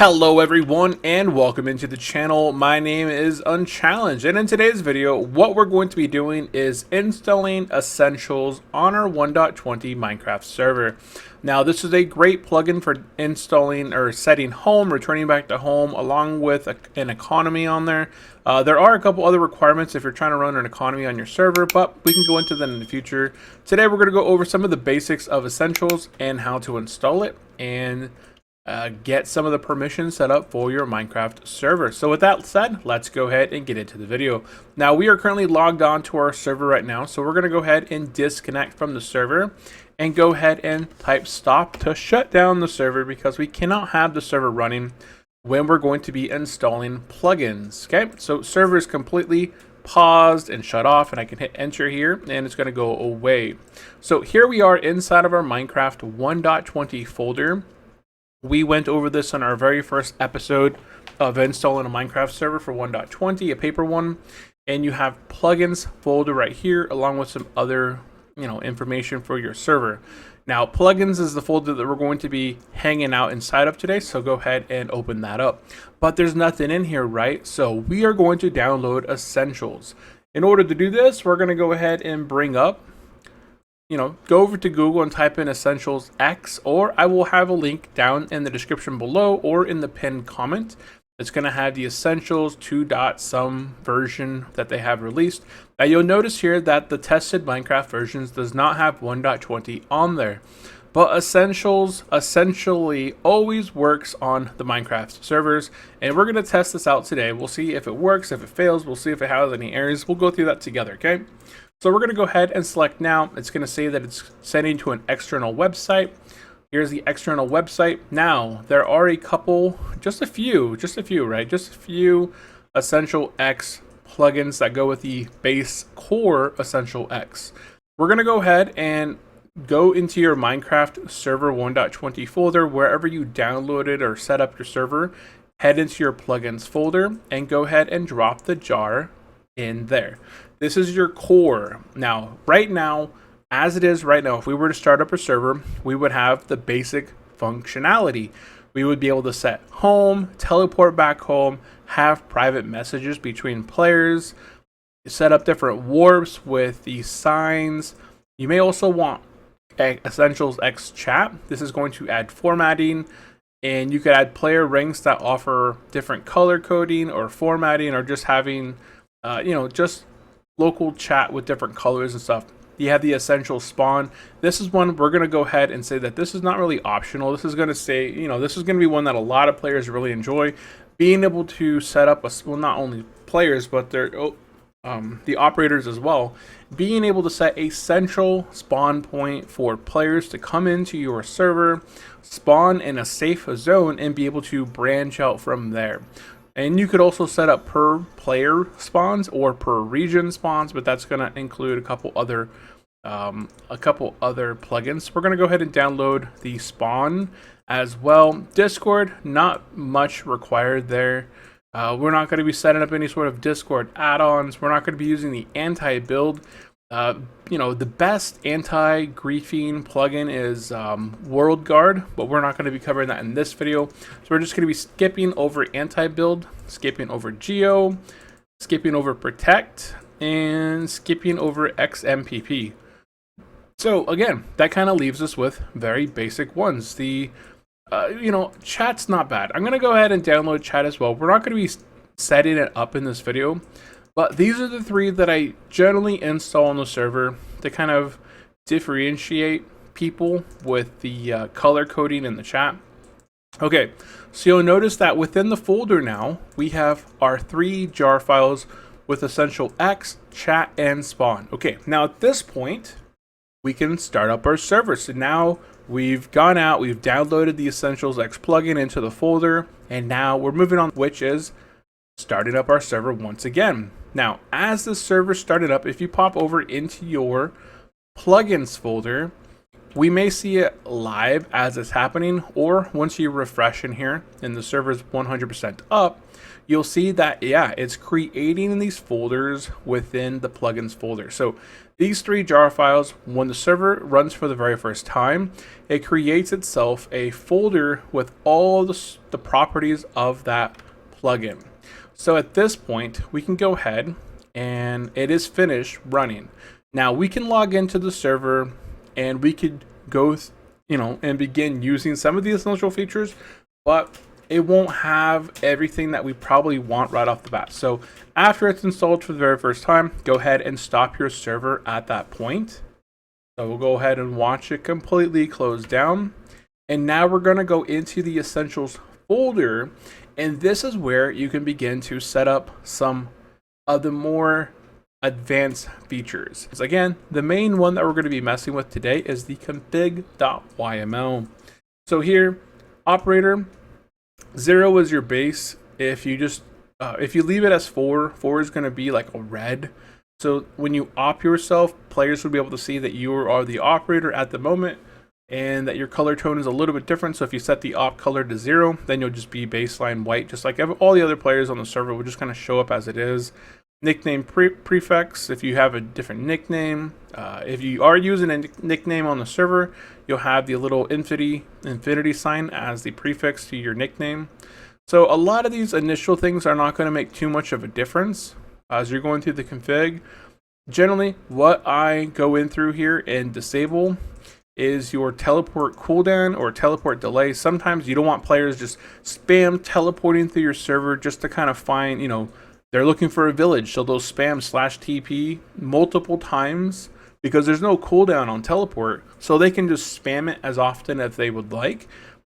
Hello everyone and welcome into the channel. My name is Unchallenged, and in today's video what we're going to be doing is installing Essentials on our 1.20 Minecraft server. Now this is a great plugin for installing or setting home, returning back to home, along with an economy on there. There are a couple other requirements if you're trying to run an economy on your server, but we can go into them in the future. Today we're going to go over some of the basics of Essentials and how to install it and get some of the permissions set up for your Minecraft server. So with that said, let's go ahead and get into the video. Now we are currently logged on to our server right now, so we're going to go ahead and disconnect from the server and go ahead and type stop to shut down the server, because we cannot have the server running when we're going to be installing plugins. Okay, so server is completely paused and shut off, and I can hit enter here and it's going to go away. So here we are inside of our Minecraft 1.20 folder. We went over this on our very first episode of installing a Minecraft server for 1.20, a paper one, and you have plugins folder right here along with some other, information for your server. Now, plugins is the folder that we're going to be hanging out inside of today, so go ahead and open that up. But there's nothing in here, right? So we are going to download Essentials. In order to do this, we're going to go ahead and bring up go over to Google and type in Essentialsx, or I will have a link down in the description below or in the pinned comment. It's going to have the Essentials 2. some version that they have released. Now you'll notice here that the tested Minecraft versions does not have 1.20 on there. But Essentials essentially always works on the Minecraft servers, and we're going to test this out today. We'll see if it works, if it fails, we'll see if it has any errors. We'll go through that together, okay? So we're going to go ahead and select now. It's going to say that it's sending to an external website. Here's the external website. Now, there are a couple, just a few, right? Just a few Essentialsx plugins that go with the base core Essentialsx. We're going to go ahead and go into your Minecraft server 1.20 folder, wherever you downloaded or set up your server. Head into your plugins folder and go ahead and drop the jar in there. This is your core. Now, right now, as it is right now, if we were to start up a server, we would have the basic functionality. We would be able to set home, teleport back home, have private messages between players, set up different warps with the signs. You may also want Essentialsx chat. This is going to add formatting, and you could add player ranks that offer different color coding or formatting, or just having just local chat with different colors and stuff. You have the Essential spawn. This is one we're going to go ahead and say that this is not really optional. This is going to say, this is going to be one that a lot of players really enjoy. Being able to set up not only players, but the operators as well. Being able to set a central spawn point for players to come into your server, spawn in a safe zone, and be able to branch out from there. And you could also set up per player spawns or per region spawns, but that's going to include a couple other plugins. We're going to go ahead and download the spawn as well. Discord, not much required there. We're not going to be setting up any sort of Discord add-ons. We're not going to be using the anti-build. The best anti-griefing plugin is WHOISGUARD, but we're not going to be covering that in this video. So we're just going to be skipping over anti-build, skipping over geo, skipping over protect, and skipping over XMPP. So again, that kind of leaves us with very basic ones. The chat's not bad. I'm going to go ahead and download chat as well. We're not going to be setting it up in this video, but these are the three that I generally install on the server to kind of differentiate people with the color coding in the chat. Okay, so you'll notice that within the folder now, we have our 3 jar files with Essentialsx, chat, and spawn. Okay, now at this point, we can start up our server. So now we've gone out, we've downloaded the Essentialsx plugin into the folder, and now we're moving on, which is starting up our server once again. Now, as the server started up, if you pop over into your plugins folder, we may see it live as it's happening, or once you refresh in here and the server is 100% up, you'll see that, yeah, it's creating these folders within the plugins folder. So These three jar files, when the server runs for the very first time, it creates itself a folder with all the properties of that plugin. So at this point, we can go ahead and it is finished running. Now we can log into the server and we could go, and begin using some of the essential features, but it won't have everything that we probably want right off the bat. So after it's installed for the very first time, go ahead and stop your server at that point. So we'll go ahead and watch it completely close down. And now we're going to go into the Essentials folder. And this is where you can begin to set up some of the more advanced features. So again, the main one that we're going to be messing with today is the config.yml. So here, operator 0 is your base. If you just if you leave it as 4 is going to be like a red. So when you op yourself, players will be able to see that you are the operator at the moment and that your color tone is a little bit different. So if you set the op color to 0, then you'll just be baseline white, just like all the other players on the server will just kind of show up as it is. Nickname prefix, if you have a different nickname. If you are using a nickname on the server, you'll have the little infinity sign as the prefix to your nickname. So a lot of these initial things are not going to make too much of a difference as you're going through the config. Generally, what I go in through here and disable is your teleport cooldown or teleport delay. Sometimes you don't want players just spam teleporting through your server just to kind of find, they're looking for a village, so they'll spam /TP multiple times because there's no cooldown on teleport, so they can just spam it as often as they would like.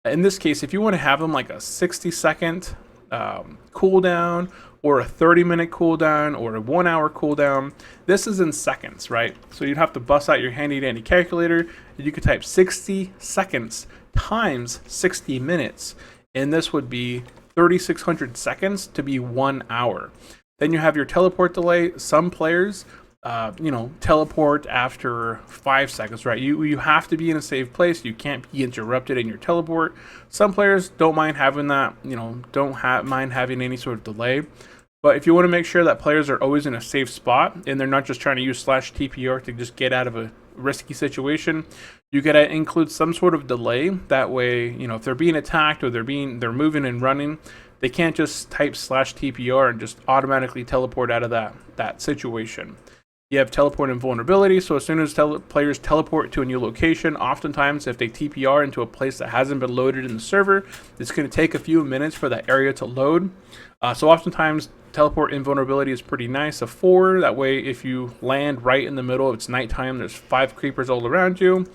In this case, if you want to have them like a 60-second cooldown or a 30-minute cooldown or a 1-hour cooldown, this is in seconds, right? So you'd have to bust out your handy-dandy calculator, and you could type 60 seconds times 60 minutes, and this would be 3,600 seconds to be 1 hour. Then you have your teleport delay. Some players, teleport after 5 seconds, right? You have to be in a safe place. You can't be interrupted in your teleport. Some players don't mind having that, don't mind having any sort of delay. But if you want to make sure that players are always in a safe spot and they're not just trying to use /TPR to just get out of a risky situation, you gotta include some sort of delay. That way, if they're being attacked or they're moving and running, they can't just type /TPR and just automatically teleport out of that situation. You have teleport invulnerability, so as soon as players teleport to a new location, oftentimes if they TPR into a place that hasn't been loaded in the server, it's going to take a few minutes for that area to load. So oftentimes teleport invulnerability is pretty nice, a 4. That way if you land right in the middle, it's nighttime, there's 5 creepers all around you,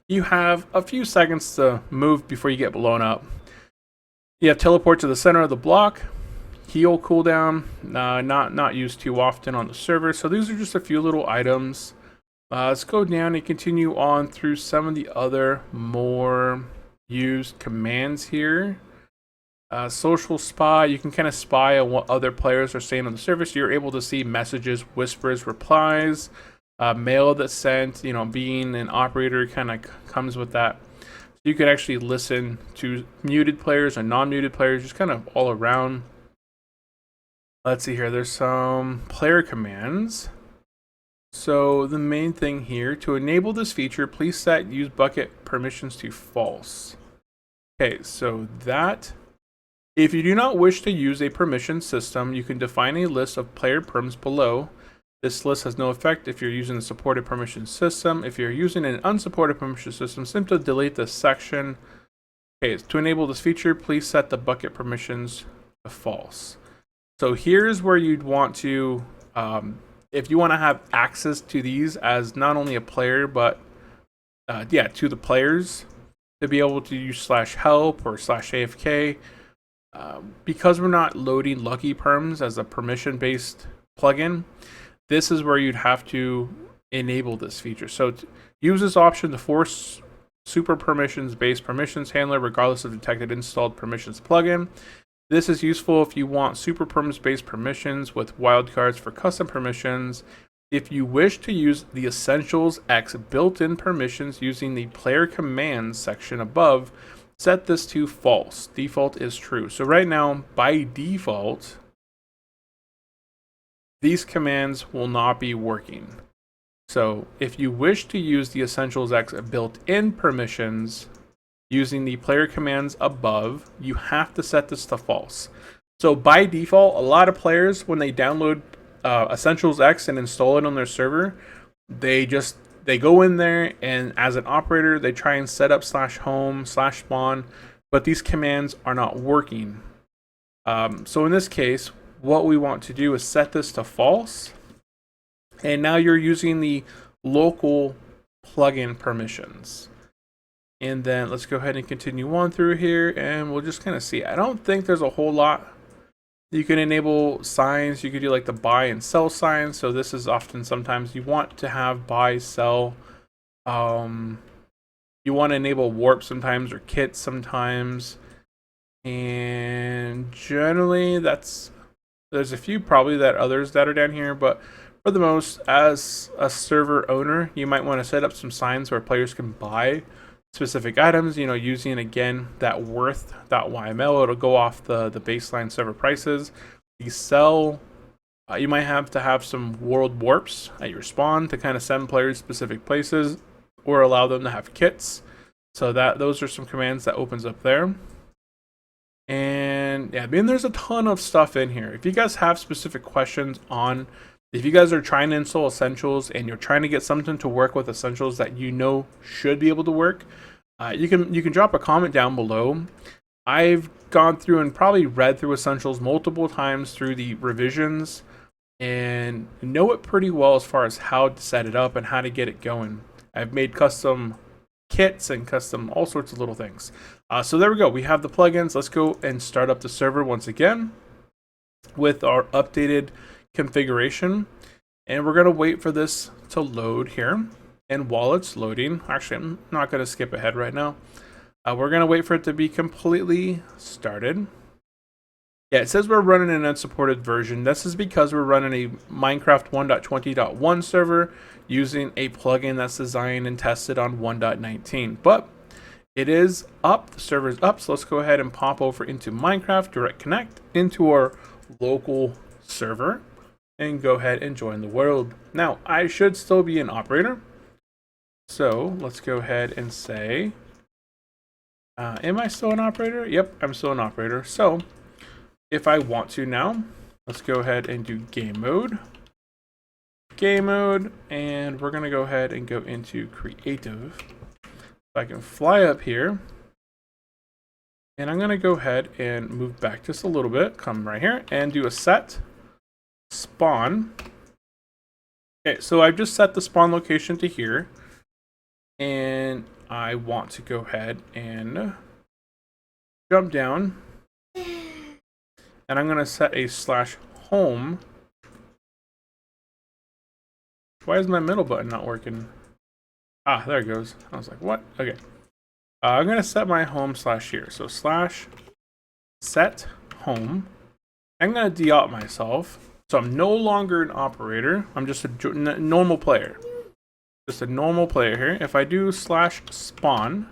you have a few seconds to move before you get blown up. You have teleport to the center of the block. Heal cooldown, not used too often on the server. So these are just a few little items. Let's go down and continue on through some of the other more used commands here. Social spy, you can kind of spy on what other players are saying on the server. So you're able to see messages, whispers, replies, mail that's sent. Being an operator kind of comes with that. So you could actually listen to muted players and non-muted players, just kind of all around. Let's see here, there's some player commands. So the main thing here, to enable this feature, please set use bucket permissions to false. Okay, so that, if you do not wish to use a permission system, you can define a list of player perms below. This list has no effect if you're using a supported permission system. If you're using an unsupported permission system, simply delete this section. Okay, to enable this feature, please set the bucket permissions to false. So here's where you'd want to, if you want to have access to these as not only a player, but to the players, to be able to use /help or /AFK. Because we're not loading Lucky Perms as a permission-based plugin, this is where you'd have to enable this feature. So use this option to force super permissions-based permissions handler regardless of detected installed permissions plugin. This is useful if you want super perms-based permissions with wildcards for custom permissions. If you wish to use the Essentialsx built-in permissions using the player commands section above, set this to false. Default is true. So right now, by default, these commands will not be working. So if you wish to use the Essentialsx built-in permissions using the player commands above, you have to set this to false. So by default, a lot of players, when they download Essentialsx and install it on their server, they go in there and as an operator, they try and set up /home/spawn, but these commands are not working. So in this case, what we want to do is set this to false. And now you're using the local plugin permissions. And then let's go ahead and continue on through here and we'll just kind of see. I don't think there's a whole lot. You can enable signs. You could do like the buy and sell signs. So this is often sometimes you want to have buy, sell. You want to enable warp sometimes or kit sometimes. And generally there's a few probably that others that are down here, but for the most, as a server owner, you might want to set up some signs where players can buy specific items, you know, using again that worth.yml. It'll go off the baseline server prices. You sell, you might have to have some world warps at your spawn to kind of send players specific places or allow them to have kits. So those are some commands that opens up there. And yeah, I mean, there's a ton of stuff in here. If you guys have specific questions on, if you guys are trying to install Essentials and you're trying to get something to work with Essentials that you know should be able to work, you can drop a comment down below. I've gone through and probably read through Essentials multiple times through the revisions and know it pretty well as far as how to set it up and how to get it going. I've made custom kits and custom all sorts of little things. So there we go. We have the plugins. Let's go and start up the server once again with our updated configuration, and we're going to wait for this to load here. And while it's loading, actually I'm not going to skip ahead right now. We're going to wait for it to be completely started. Yeah, it says we're running an unsupported version. This is because we're running a Minecraft 1.20.1 server using a plugin that's designed and tested on 1.19. But it is up, the server's up, so let's go ahead and pop over into Minecraft Direct Connect into our local server and go ahead and join the world. Now, I should still be an operator. So let's go ahead and say, am I still an operator? Yep, I'm still an operator. So if I want to now, let's go ahead and do game mode, and we're going to go ahead and go into creative. So I can fly up here, and I'm going to go ahead and move back just a little bit, come right here and do a set spawn. Okay, so I've just set the spawn location to here, and I want to go ahead and jump down, and I'm going to set a /home. Why is my middle button not working? Ah, there it goes. I was like, what? Okay. I'm going to set my home /here. So /set home. I'm going to de-op myself. So I'm no longer an operator. I'm just a normal player. Just a normal player here. If I do /spawn,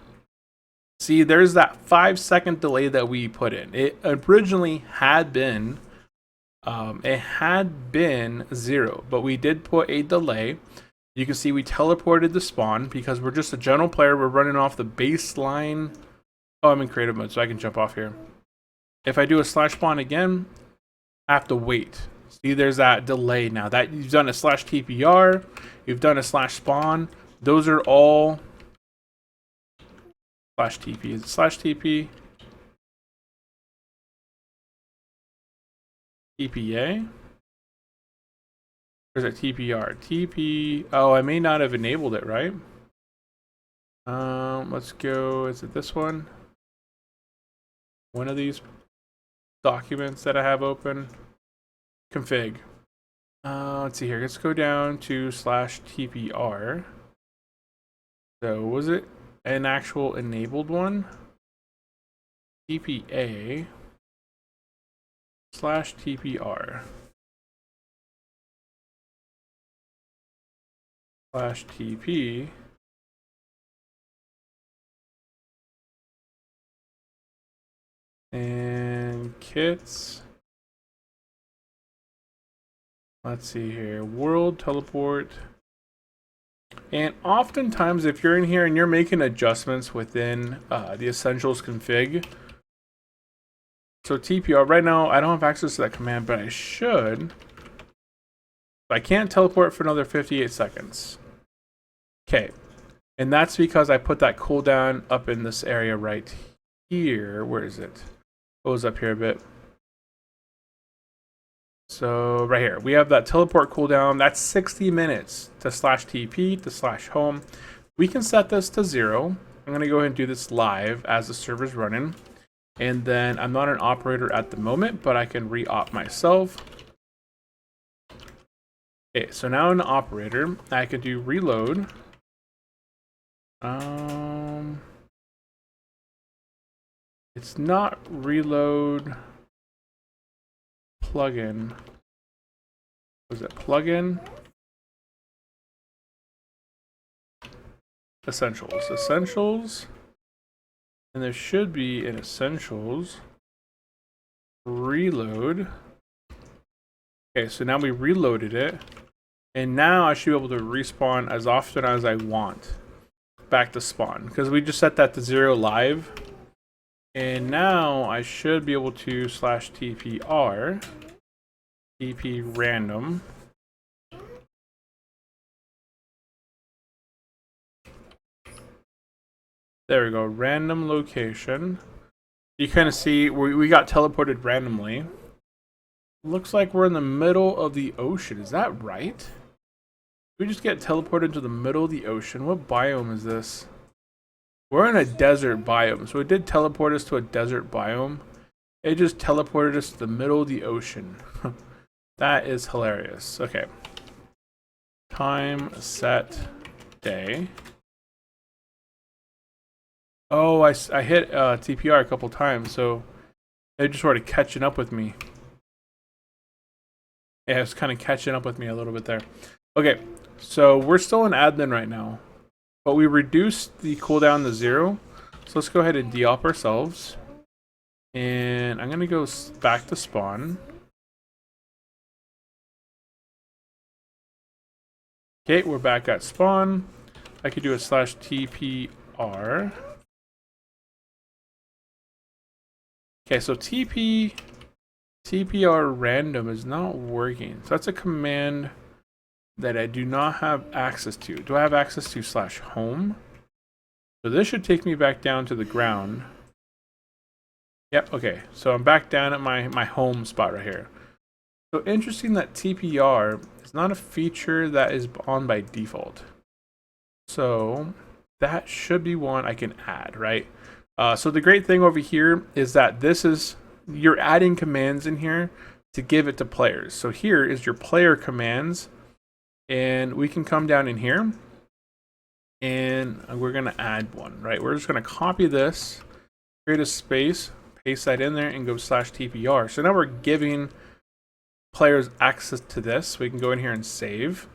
see, there's that 5-second delay that we put in. It originally had been, it had been 0, but we did put a delay. You can see we teleported the spawn because we're just a general player. We're running off the baseline. Oh, I'm in creative mode, so I can jump off here. If I do a /spawn again, I have to wait. See, there's that delay now. That you've done a /TPR, you've done a /spawn. Those are all /TP. Is it /TP? TPA? Or is it TPR? TP. Oh, I may not have enabled it, right? Let's go. Is it this one? One of these documents that I have open. Config. Let's see here. Let's go down to /TPR. So was it an actual enabled one? TPA /TPR /TP and kits. Let's see here. World teleport And oftentimes, if you're in here and you're making adjustments within the Essentials config, so TPR, right now I don't have access to that command, but I should. I can't teleport for another 58 seconds. Okay, and that's because I put that cooldown up in this area right here. Where is it? Goes up here a bit. So right here, we have that teleport cooldown. That's 60 minutes to /TP to /home. We can set this to 0. I'm going to go ahead and do this live as the server's running. And then I'm not an operator at the moment, but I can re-op myself. Okay, so now an operator, I can do reload. It's not reload plugin. Was it plugin? Essentials. And there should be an Essentials reload. Okay, so now we reloaded it. And now I should be able to respawn as often as I want back to spawn, because we just set that to 0 live. And now I should be able to /TPR TP random. There we go, random location. You kind of see we got teleported randomly. Looks like we're in the middle of the ocean. Is that right? We just get teleported to the middle of the ocean. What biome is this? We're in a desert biome. So it did teleport us to a desert biome. It just teleported us to the middle of the ocean. That is hilarious. Okay. Time set day. Oh, I hit TPR a couple times, so they just started catching up with me. Yeah, it's kind of catching up with me a little bit there. Okay, so we're still in admin right now, but we reduced the cooldown to 0. So let's go ahead and de-op ourselves. And I'm going to go back to spawn. Okay, we're back at spawn. I could do a /TPR. Okay, so TPR random is not working. So that's a command that I do not have access to. Do I have access to /home? So this should take me back down to the ground. Yep, okay. So I'm back down at my home spot right here. So interesting that TPR is not a feature that is on by default. So that should be one I can add, right? So the great thing over here is that you're adding commands in here to give it to players. So here is your player commands, and we can come down in here and we're going to add one, right? We're just going to copy this, create a space, paste that in there, and go /TPR. So now we're giving players access to this. We can go in here and save,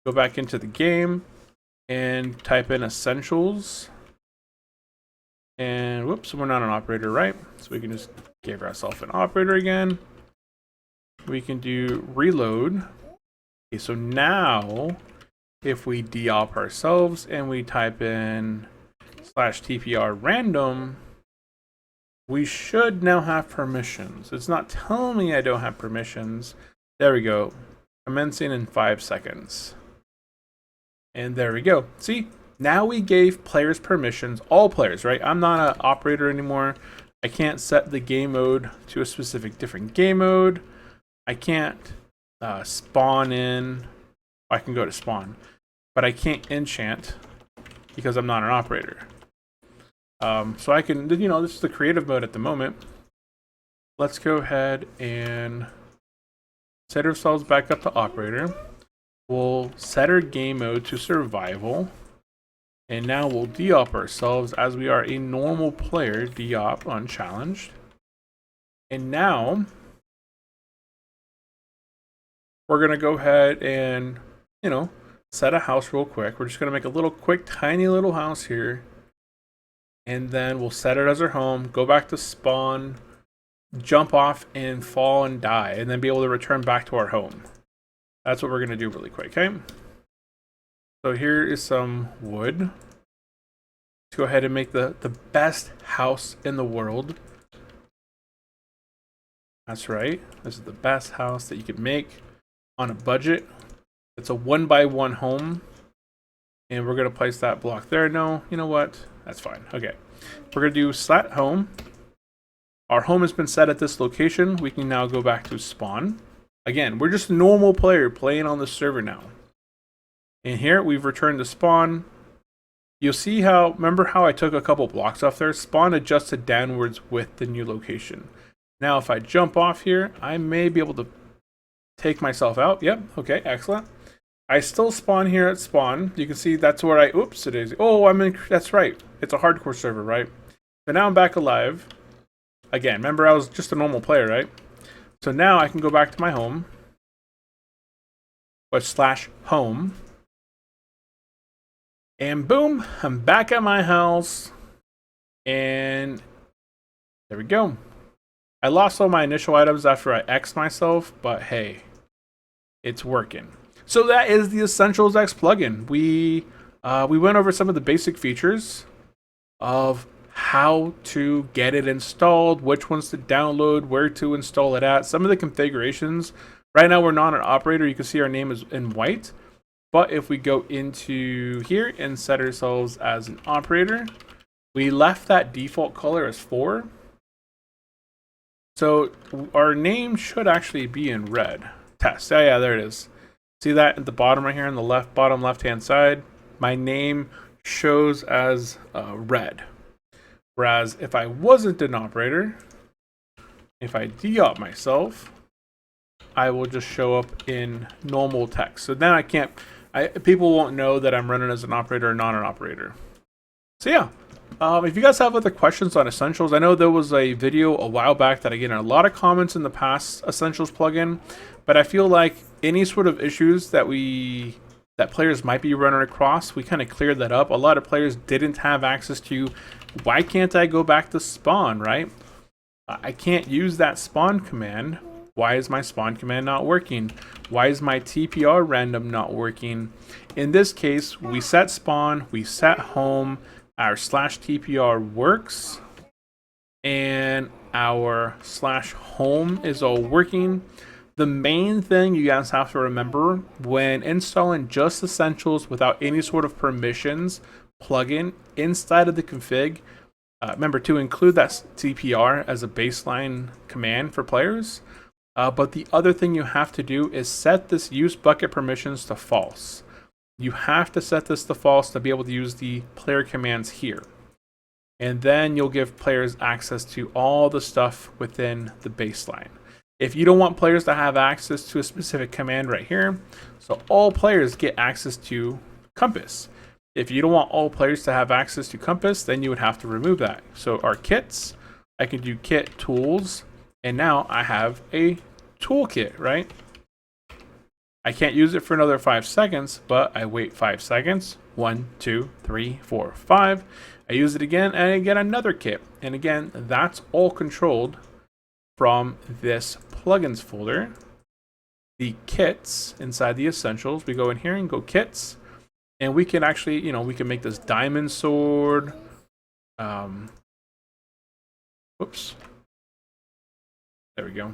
go back into the game and type in Essentials. And whoops, we're not an operator, right? So we can just give ourselves an operator again. We can do reload. Okay, so now if we de-op ourselves and we type in /TPR random, we should now have permissions. It's not telling me I don't have permissions. There we go. Commencing in 5 seconds. And there we go. See? Now we gave players permissions, all players, right? I'm not an operator anymore. I can't set the game mode to a specific different game mode. I can't spawn in. I can go to spawn, but I can't enchant because I'm not an operator. So I can, this is the creative mode at the moment. Let's go ahead and set ourselves back up to operator. We'll set our game mode to survival. And now we'll de-op ourselves as we are a normal player, de-op unchallenged. And now we're going to go ahead and, set a house real quick. We're just going to make a little quick, tiny little house here. And then we'll set it as our home, go back to spawn, jump off and fall and die, and then be able to return back to our home. That's what we're going to do really quick, okay? So here is some wood. Let's go ahead and make the best house in the world. That's right. This is the best house that you could make on a budget. It's a 1x1 home. And we're going to place that block there. No, you know what? That's fine. Okay. We're going to do slat home. Our home has been set at this location. We can now go back to spawn. Again, we're just a normal player playing on the server now. And here we've returned to spawn. You'll see how, remember how I took a couple blocks off there? Spawn adjusted downwards with the new location. Now if I jump off here, I may be able to take myself out. Yep, okay, excellent. I still spawn here at spawn. You can see that's where I, oops, it is. Oh, I'm in, that's right. It's a hardcore server, right? So now I'm back alive. Again, remember I was just a normal player, right? So now I can go back to my home. Or /home. And boom, I'm back at my house. And there we go. I lost all my initial items after I X'd myself, but hey, it's working. So that is the Essentialsx plugin. We went over some of the basic features of how to get it installed, which ones to download, where to install it at, some of the configurations. Right now we're not an operator. You can see our name is in white. But if we go into here and set ourselves as an operator, we left that default color as 4. So our name should actually be in red. Test. Oh yeah, there it is. See that at the bottom right here on the bottom left-hand side? My name shows as red. Whereas if I wasn't an operator, if I de-op myself, I will just show up in normal text. So then people won't know that I'm running as an operator or not an operator. So yeah, if you guys have other questions on Essentials, I know there was a video a while back that I get a lot of comments in the past Essentials plugin, but I feel like any sort of issues that players might be running across, we kind of cleared that up. A lot of players didn't have access to, why can't I go back to spawn, right? I can't use that spawn command. Why is my spawn command not working? Why is my TPR random not working? In this case, we set spawn, we set home, our /TPR works, and our /home is all working. The main thing you guys have to remember when installing just Essentials without any sort of permissions plugin inside of the config, remember to include that TPR as a baseline command for players. But the other thing you have to do is set this use bucket permissions to false. You have to set this to false to be able to use the player commands here. And then you'll give players access to all the stuff within the baseline. If you don't want players to have access to a specific command right here, so all players get access to compass. If you don't want all players to have access to compass, then you would have to remove that. So our kits, I can do kit tools, and now I have a toolkit, right? I can't use it for another 5 seconds, but I wait 5 seconds. 1, 2, 3, 4, 5. I use it again, and I get another kit. And again, that's all controlled from this plugins folder. The kits inside the Essentials, we go in here and go kits, and we can actually, we can make this diamond sword. Whoops. There we go.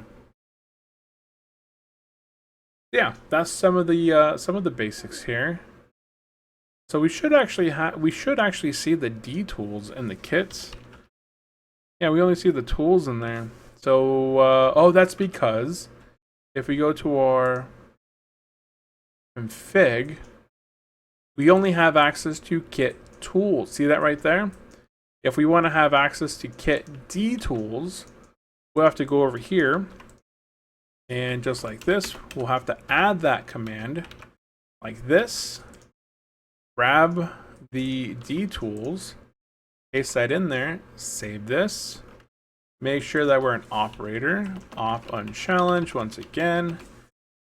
Yeah, that's some of the basics here. So we should actually see the D tools in the kits. Yeah, we only see the tools in there. So oh, that's because if we go to our config, we only have access to kit tools. See that right there? If we want to have access to kit D tools, we'll have to go over here, and just like this, we'll have to add that command like this. Grab the D tools, paste that in there, save this, make sure that we're an operator, op unchallenged once again,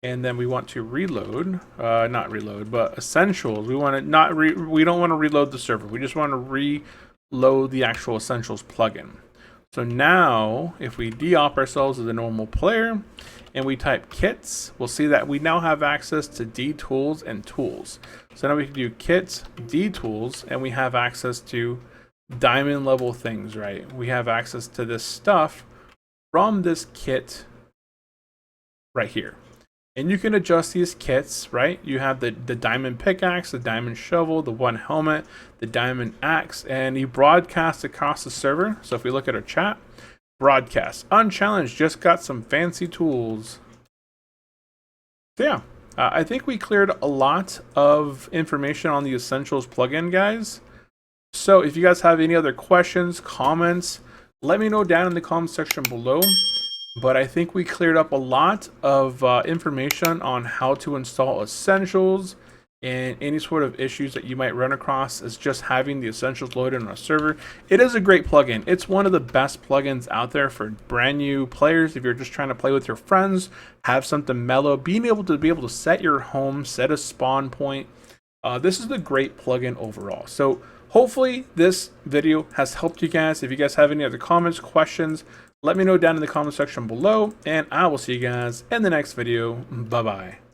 and then we want to reload, not reload, but Essentials. We want to we don't want to reload the server. We just want to reload the actual Essentials plugin. So now if we de-op ourselves as a normal player and we type kits, we'll see that we now have access to D tools and tools. So now we can do kits, D tools, and we have access to diamond level things, right? We have access to this stuff from this kit right here. And you can adjust these kits, right? You have the diamond pickaxe, the diamond shovel, the one helmet, the diamond axe, and you broadcast across the server. So if we look at our chat, broadcast, Unchallenged just got some fancy tools. So yeah, I think we cleared a lot of information on the Essentials plugin, guys. So if you guys have any other questions, comments, let me know down in the comment section below. But I think we cleared up a lot of information on how to install Essentials and any sort of issues that you might run across as just having the Essentials loaded on a server. It is a great plugin. It's one of the best plugins out there for brand new players. If you're just trying to play with your friends, have something mellow, being able to set your home, set a spawn point. This is a great plugin overall. So hopefully this video has helped you guys. If you guys have any other comments, questions, let me know down in the comment section below, and I will see you guys in the next video. Bye-bye.